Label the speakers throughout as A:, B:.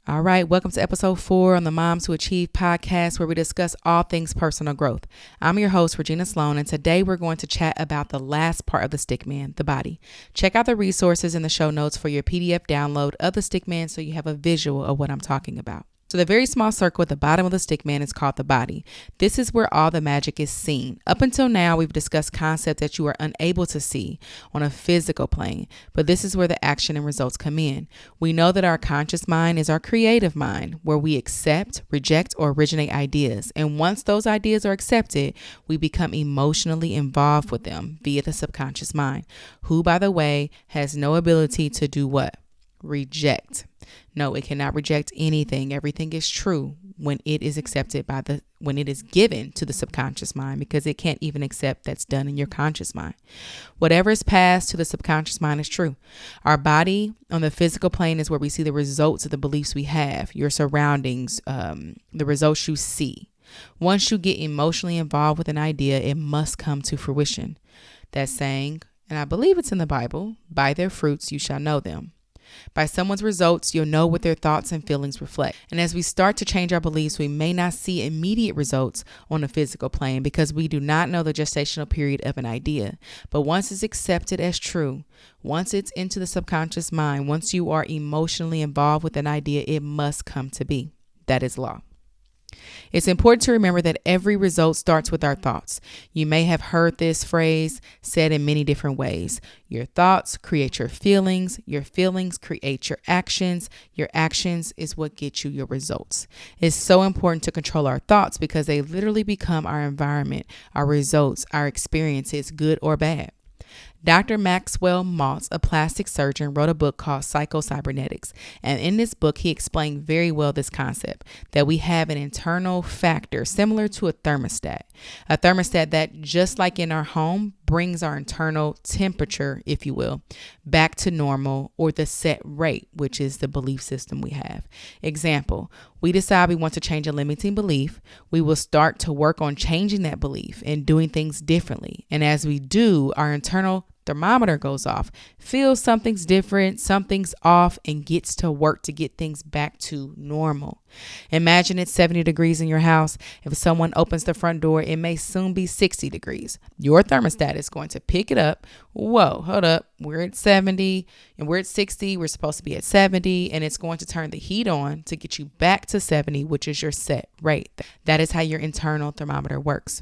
A: All right, welcome to episode 4 on the Moms Who Achieve podcast, where we discuss all things personal growth. I'm your host, Regina Sloan, and today we're going to chat about the last part of the Stickman, the body. Check out the resources in the show notes for your PDF download of the Stickman so you have a visual of what I'm talking about. So the very small circle at the bottom of the Stickman is called the body. This is where all the magic is seen. Up until now, we've discussed concepts that you are unable to see on a physical plane, but this is where the action and results come in. We know that our conscious mind is our creative mind, where we accept, reject, or originate ideas. And once those ideas are accepted, we become emotionally involved with them via the subconscious mind, who, by the way, has no ability to do what? Reject. No, it cannot reject anything. Everything is true when it is accepted when it is given to the subconscious mind, because it can't even accept that's done in your conscious mind. Whatever is passed to the subconscious mind is true. Our body on the physical plane is where we see the results of the beliefs we have, your surroundings, the results you see. Once you get emotionally involved with an idea, it must come to fruition. That saying, and I believe it's in the Bible, by their fruits you shall know them. By someone's results, you'll know what their thoughts and feelings reflect. And as we start to change our beliefs, we may not see immediate results on the physical plane because we do not know the gestational period of an idea. But once it's accepted as true, once it's into the subconscious mind, once you are emotionally involved with an idea, it must come to be. That is law. It's important to remember that every result starts with our thoughts. You may have heard this phrase said in many different ways. Your thoughts create your feelings create your actions is what gets you your results. It's so important to control our thoughts because they literally become our environment, our results, our experiences, good or bad. Dr. Maxwell Maltz, a plastic surgeon, wrote a book called Psycho-Cybernetics. And in this book, he explained very well this concept that we have an internal factor similar to a thermostat. A thermostat that, just like in our home, brings our internal temperature, if you will, back to normal or the set rate, which is the belief system we have. Example, we decide we want to change a limiting belief. We will start to work on changing that belief and doing things differently. And as we do, our internal thermometer goes off, feels something's different, something's off, and gets to work to get things back to normal. Imagine it's 70 degrees in your house. If someone opens the front door, it may soon be 60 degrees. Your thermostat is going to pick it up. Whoa, hold up. We're at 70 and we're at 60. We're supposed to be at 70, and it's going to turn the heat on to get you back to 70, which is your set rate. That is how your internal thermometer works.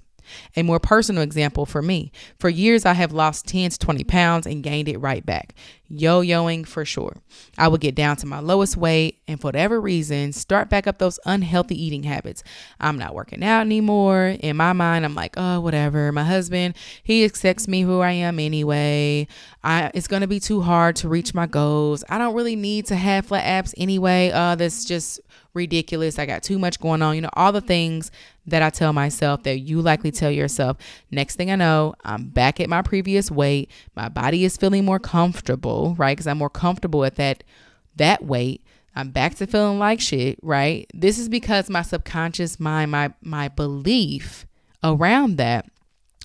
A: A more personal example for me. For years, I have lost 10 to 20 pounds and gained it right back. Yo-yoing for sure. I would get down to my lowest weight and for whatever reason, start back up those unhealthy eating habits. I'm not working out anymore. In my mind, I'm like, oh, whatever. My husband, he accepts me who I am anyway. It's going to be too hard to reach my goals. I don't really need to have flat abs anyway. That's just ridiculous. I got too much going on. All the things that I tell myself that you likely tell yourself. Next thing I know, I'm back at my previous weight. My body is feeling more comfortable, right? Because I'm more comfortable at that weight. I'm back to feeling like shit, right? This is because my subconscious mind, my belief around that,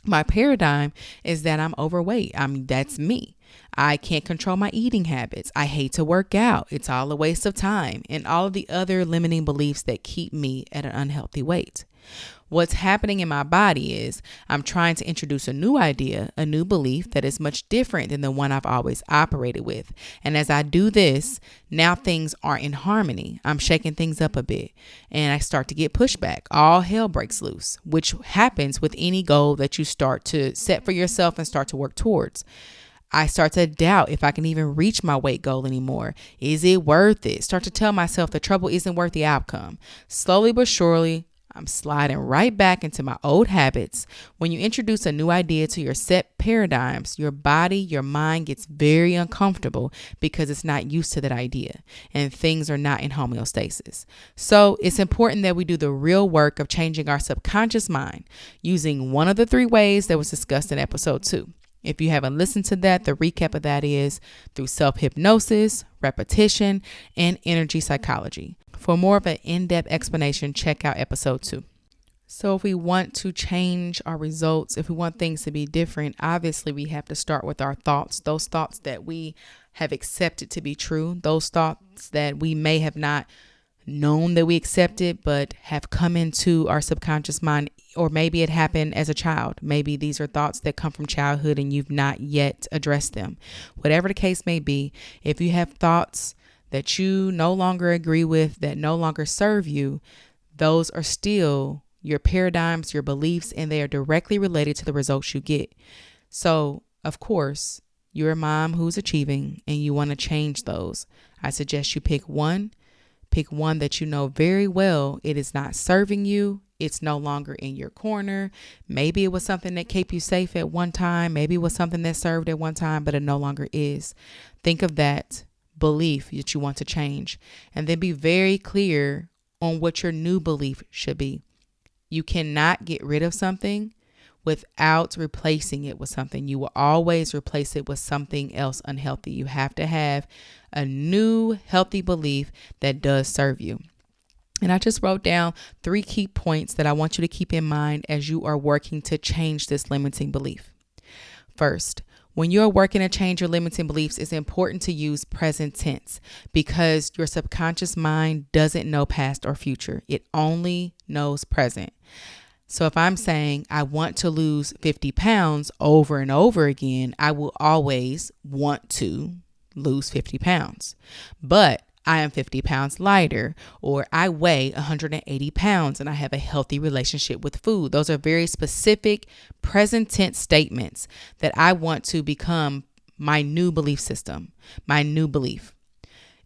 A: my paradigm is that I'm overweight. That's me. I can't control my eating habits. I hate to work out. It's all a waste of time, and all of the other limiting beliefs that keep me at an unhealthy weight. What's happening in my body is I'm trying to introduce a new idea, a new belief that is much different than the one I've always operated with. And as I do this, now things are in harmony. I'm shaking things up a bit and I start to get pushback. All hell breaks loose, which happens with any goal that you start to set for yourself and start to work towards. I start to doubt if I can even reach my weight goal anymore. Is it worth it? Start to tell myself the trouble isn't worth the outcome. Slowly but surely, I'm sliding right back into my old habits. When you introduce a new idea to your set paradigms, your body, your mind gets very uncomfortable because it's not used to that idea and things are not in homeostasis. So it's important that we do the real work of changing our subconscious mind using one of the 3 ways that was discussed in episode 2. If you haven't listened to that, the recap of that is through self-hypnosis, repetition, and energy psychology. For more of an in-depth explanation, check out episode 2. So if we want to change our results, if we want things to be different, obviously we have to start with our thoughts, those thoughts that we have accepted to be true, those thoughts that we may have not known that we accept it, but have come into our subconscious mind, or maybe it happened as a child. Maybe these are thoughts that come from childhood and you've not yet addressed them. Whatever the case may be, if you have thoughts that you no longer agree with, that no longer serve you, those are still your paradigms, your beliefs, and they are directly related to the results you get. So, of course, you're a mom who's achieving and you want to change those. I suggest you pick one that you know very well it is not serving you. It's no longer in your corner. Maybe it was something that kept you safe at one time. Maybe it was something that served at one time, but it no longer is. Think of that belief that you want to change, and then be very clear on what your new belief should be. You cannot get rid of something without replacing it with something. You will always replace it with something else unhealthy. You have to have a new healthy belief that does serve you. And I just wrote down 3 key points that I want you to keep in mind as you are working to change this limiting belief. First, when you're working to change your limiting beliefs, it's important to use present tense because your subconscious mind doesn't know past or future. It only knows present. So if I'm saying I want to lose 50 pounds over and over again, I will always want to lose 50 pounds. But I am 50 pounds lighter, or I weigh 180 pounds and I have a healthy relationship with food. Those are very specific present tense statements that I want to become my new belief system, my new belief.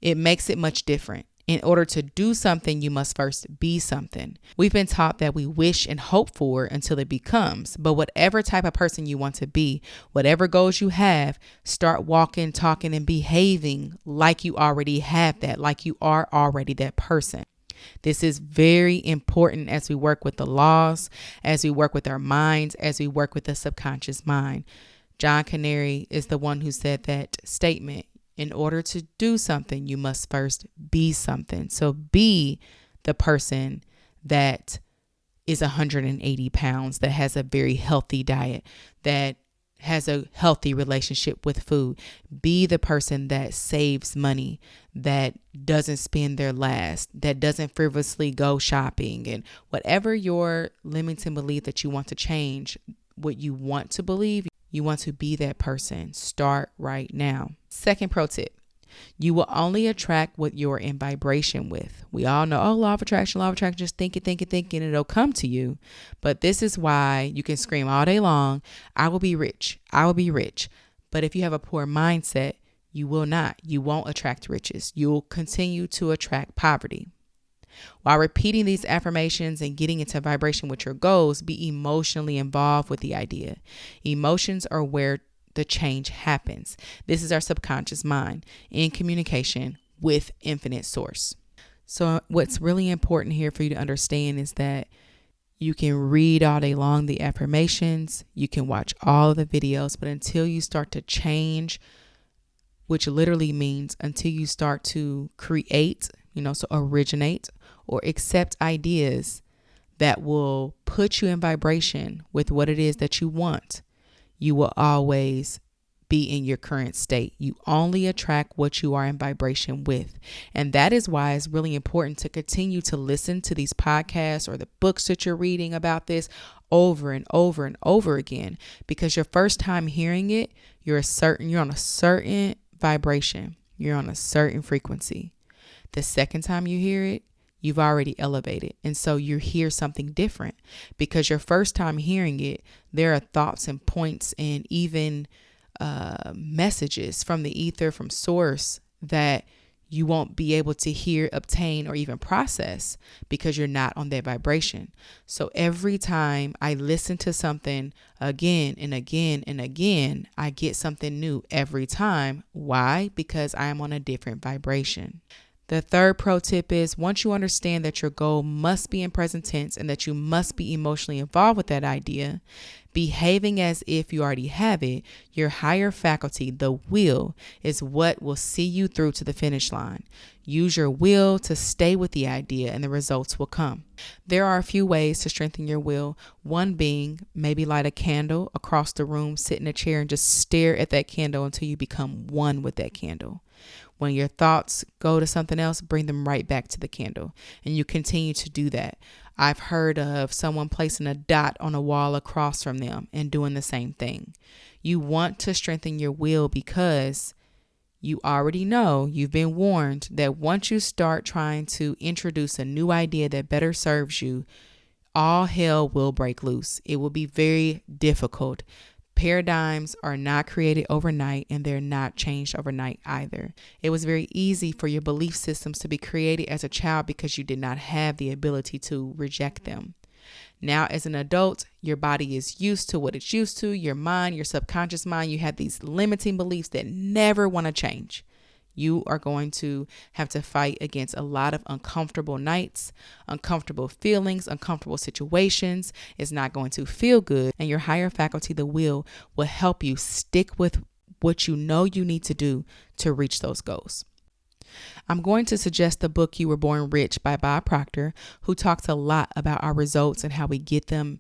A: It makes it much different. In order to do something, you must first be something. We've been taught that we wish and hope for until it becomes. But whatever type of person you want to be, whatever goals you have, start walking, talking, and behaving like you already have that, like you are already that person. This is very important as we work with the laws, as we work with our minds, as we work with the subconscious mind. John Canary is the one who said that statement. In order to do something, you must first be something. So be the person that is 180 pounds, that has a very healthy diet, that has a healthy relationship with food. Be the person that saves money, that doesn't spend their last, that doesn't frivolously go shopping. And whatever your limiting belief that you want to change, what you want to believe, you want to be that person. Start right now. Second pro tip, you will only attract what you're in vibration with. We all know, law of attraction, just think it, and it'll come to you. But this is why you can scream all day long, I will be rich. But if you have a poor mindset, you will not. You won't attract riches. You'll continue to attract poverty. While repeating these affirmations and getting into vibration with your goals, be emotionally involved with the idea. Emotions are where the change happens. This is our subconscious mind in communication with infinite source. So what's really important here for you to understand is that you can read all day long the affirmations, you can watch all of the videos, but until you start to change, which literally means until you start to create, so originate or accept ideas that will put you in vibration with what it is that you want, you will always be in your current state. You only attract what you are in vibration with. And that is why it's really important to continue to listen to these podcasts or the books that you're reading about this over and over and over again, because your first time hearing it, you're on a certain vibration. You're on a certain frequency. The second time you hear it, you've already elevated. And so you hear something different because your first time hearing it, there are thoughts and points and even messages from the ether, from source, that you won't be able to hear, obtain, or even process because you're not on that vibration. So every time I listen to something again and again and again, I get something new every time. Why? Because I am on a different vibration. The third pro tip is, once you understand that your goal must be in present tense and that you must be emotionally involved with that idea, behaving as if you already have it, your higher faculty, the will, is what will see you through to the finish line. Use your will to stay with the idea and the results will come. There are a few ways to strengthen your will. One being maybe light a candle across the room, sit in a chair and just stare at that candle until you become one with that candle. When your thoughts go to something else, bring them right back to the candle. And you continue to do that. I've heard of someone placing a dot on a wall across from them and doing the same thing. You want to strengthen your will because you already know, you've been warned that once you start trying to introduce a new idea that better serves you, all hell will break loose. It will be very difficult. Paradigms are not created overnight, and they're not changed overnight either. It was very easy for your belief systems to be created as a child because you did not have the ability to reject them. Now, as an adult, your body is used to what it's used to. Your mind, your subconscious mind, you have these limiting beliefs that never want to change. You are going to have to fight against a lot of uncomfortable nights, uncomfortable feelings, uncomfortable situations. It's not going to feel good. And your higher faculty, the will help you stick with what you know you need to do to reach those goals. I'm going to suggest the book You Were Born Rich by Bob Proctor, who talks a lot about our results and how we get them.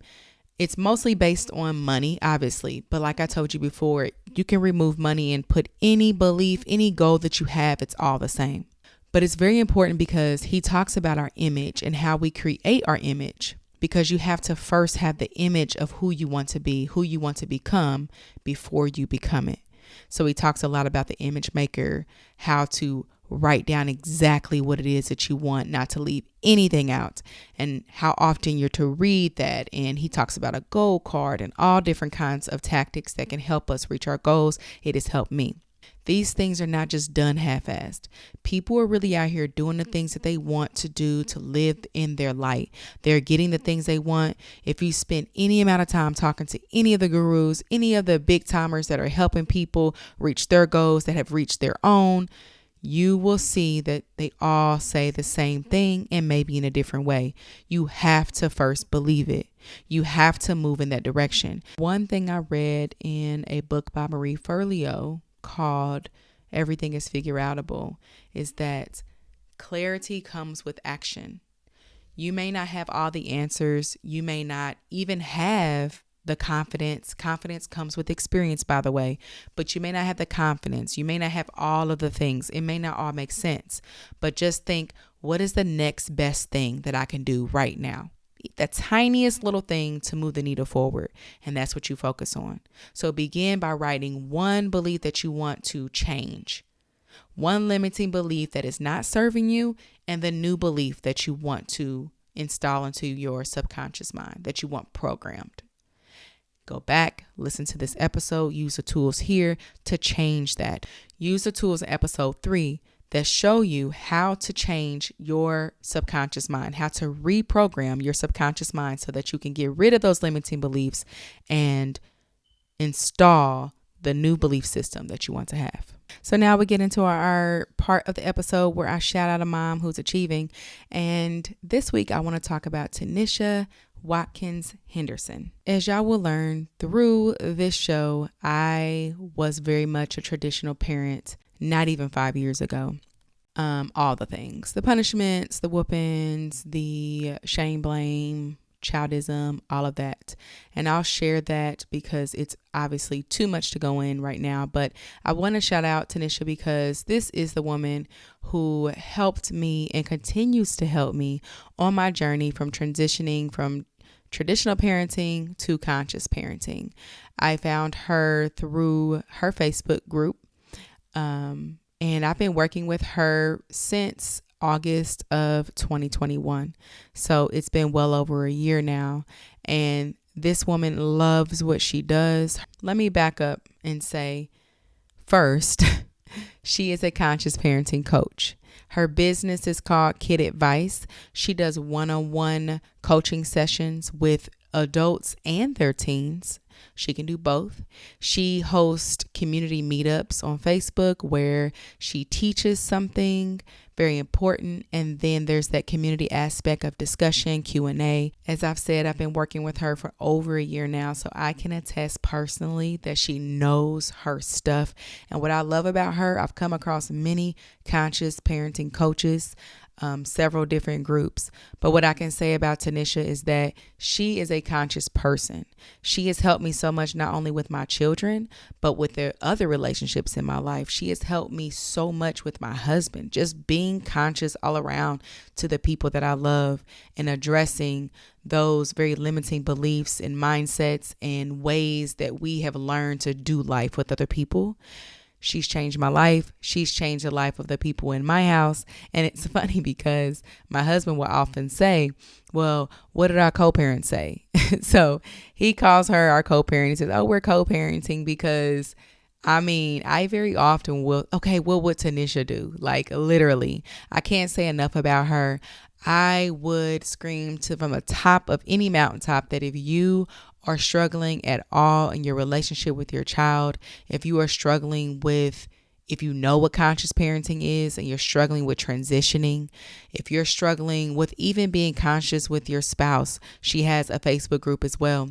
A: It's mostly based on money, obviously, but like I told you before, you can remove money and put any belief, any goal that you have, it's all the same. But it's very important because he talks about our image and how we create our image, because you have to first have the image of who you want to be, who you want to become before you become it. So he talks a lot about the image maker, how to write down exactly what it is that you want, not to leave anything out, and how often you're to read that. And he talks about a goal card and all different kinds of tactics that can help us reach our goals. It has helped me. These things are not just done half-assed. People are really out here doing the things that they want to do to live in their light. They're getting the things they want. If you spend any amount of time talking to any of the gurus, any of the big timers that are helping people reach their goals, that have reached their own, you will see that they all say the same thing and maybe in a different way. You have to first believe it. You have to move in that direction. One thing I read in a book by Marie Forleo called Everything is Figure Outable is that clarity comes with action. You may not have all the answers. You may not even have the confidence. Confidence comes with experience, by the way, but you may not have the confidence. You may not have all of the things. It may not all make sense, but just think, what is the next best thing that I can do right now? The tiniest little thing to move the needle forward. And that's what you focus on. So begin by writing one belief that you want to change, one limiting belief that is not serving you, and the new belief that you want to install into your subconscious mind, that you want programmed. Go back, listen to this episode, use the tools here to change that. Use the tools in episode 3 that show you how to change your subconscious mind, how to reprogram your subconscious mind so that you can get rid of those limiting beliefs and install the new belief system that you want to have. So now we get into our part of the episode where I shout out a mom who's achieving. And this week I want to talk about Tanisha Watkins Henderson. As y'all will learn through this show, I was very much a traditional parent, not even 5 years ago. All the things, the punishments, the whoopings, the shame, blame, childism, all of that. And I'll share that because it's obviously too much to go in right now. But I want to shout out Tanisha because this is the woman who helped me and continues to help me on my journey from transitioning from traditional parenting to conscious parenting. I found her through her Facebook group. And I've been working with her since August of 2021. So it's been well over a year now. And this woman loves what she does. Let me back up and say, first, she is a conscious parenting coach. Her business is called Kid Advice. She does one-on-one coaching sessions with adults and their teens. She can do both. She hosts community meetups on Facebook where she teaches something very important. And then there's that community aspect of discussion, Q&A. As I've said, I've been working with her for over a year now, so I can attest personally that she knows her stuff. And what I love about her, I've come across many conscious parenting coaches. several different groups. But what I can say about Tanisha is that she is a conscious person. She has helped me so much, not only with my children, but with the other relationships in my life. She has helped me so much with my husband, just being conscious all around to the people that I love and addressing those very limiting beliefs and mindsets and ways that we have learned to do life with other people. She's changed my life. She's changed the life of the people in my house. And it's funny because my husband will often say, well, what did our co-parents say? So he calls her our co-parent. He says, oh, we're co-parenting because I very often will, okay, what would Tanisha do? Like literally, I can't say enough about her. I would scream from the top of any mountaintop that if you are struggling at all in your relationship with your child, if you are struggling with, if you know what conscious parenting is and you're struggling with transitioning, if you're struggling with even being conscious with your spouse, she has a Facebook group as well.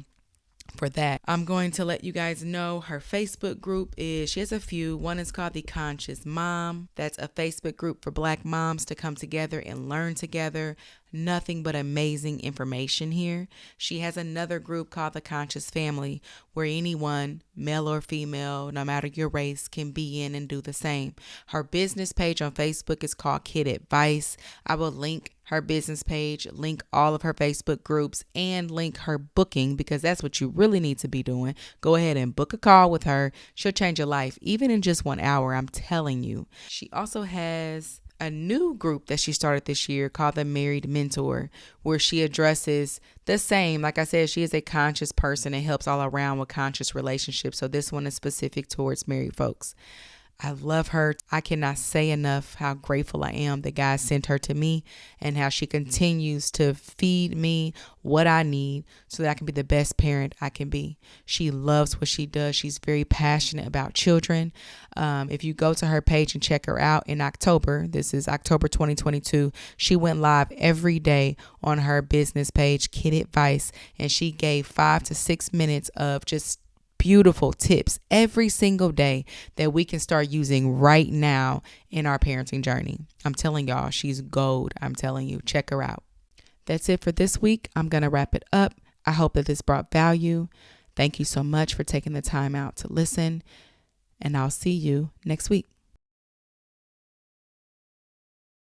A: For that, I'm going to let you guys know her Facebook group she has a few. One is called The Conscious Mom. That's a Facebook group for Black moms to come together and learn together. Nothing but amazing information here. She has another group called The Conscious Family, where anyone, male or female, no matter your race, can be in and do the same. Her business page on Facebook is called Kid Advice. I will link her business page, link all of her Facebook groups, and link her booking, because that's what you really need to be doing. Go ahead and book a call with her. She'll change your life, even in just 1 hour, I'm telling you. She also has a new group that she started this year called the Married Mentor, where she addresses the same. Like I said, she is a conscious person and helps all around with conscious relationships. So this one is specific towards married folks. I love her. I cannot say enough how grateful I am that God sent her to me and how she continues to feed me what I need so that I can be the best parent I can be. She loves what she does. She's very passionate about children. If you go to her page and check her out in October, this is October 2022, she went live every day on her business page, Kid Advice, and she gave 5 to 6 minutes of just beautiful tips every single day that we can start using right now in our parenting journey. I'm telling y'all, she's gold. I'm telling you, check her out. That's it for this week. I'm going to wrap it up. I hope that this brought value. Thank you so much for taking the time out to listen, and I'll see you next week.